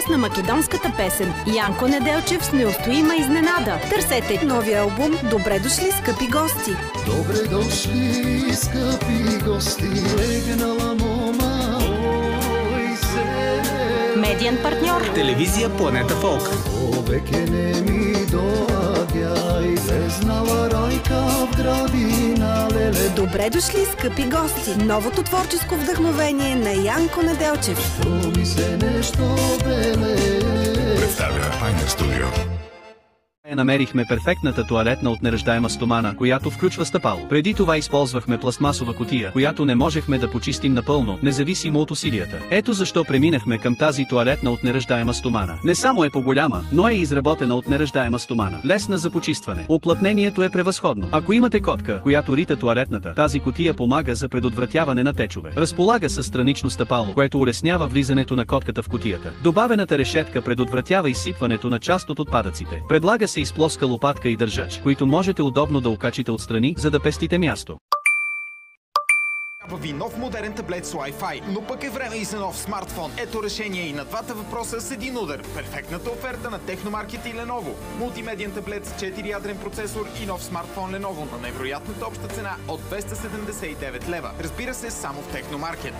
глас на македонската песен. Янко Неделчев с неустоима изненада. Търсете новия албум «Добре дошли, скъпи гости». Добре дошли, скъпи гости, легнала мома, ой се. Медиен партньор телевизия Планета Фолк. Повеќе не ми доаѓај, влезнала Райка в градина, леле. «Добре дошли, скъпи гости». Новото творческо вдъхновение на Янко Неделчев. Проми се нешто беле. Представя Pioneer Studio. Намерихме перфектната тоалетна от неръждаема стомана, която включва стъпало. Преди това използвахме пластмасова кутия, която не можехме да почистим напълно, независимо от усилията. Ето защо преминахме към тази тоалетна от неръждаема стомана. Не само е по-голяма, но е изработена от неръждаема стомана. Лесна за почистване. Уплътнението е превъзходно. Ако имате котка, която рита тоалетната, тази кутия помага за предотвратяване на течове. Разполага със странично стъпало, което улеснява влизането на котката в кутията. Добавената решетка предотвратява изсипването на част от отпадъците. Предлага се и с плоска лопатка и държач, които можете удобно да окачите отстрани, за да пестите място. Трябва ви нов модерен таблет с Wi-Fi, но пък е време и за нов смартфон. Ето решение и на двата въпроса с един удар. Перфектната оферта на Техномаркет и Lenovo. Мултимедиен таблет с 4-ядрен процесор и нов смартфон Lenovo на невероятната обща цена от 279 лева. Разбира се, само в Техномаркет.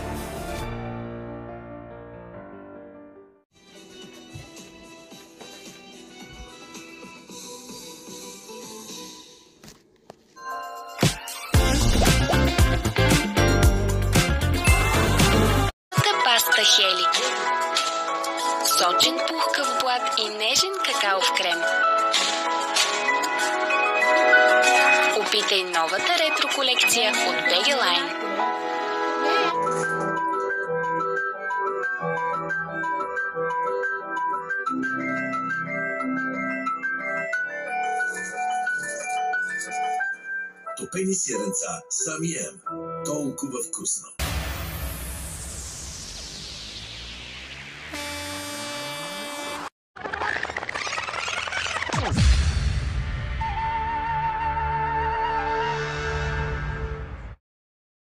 Паста Хели. Сочен пухкав блат и нежен какаов крем. Опитай новата ретро колекция от Begeline. Топени сиренца Самием. Толкова вкусно.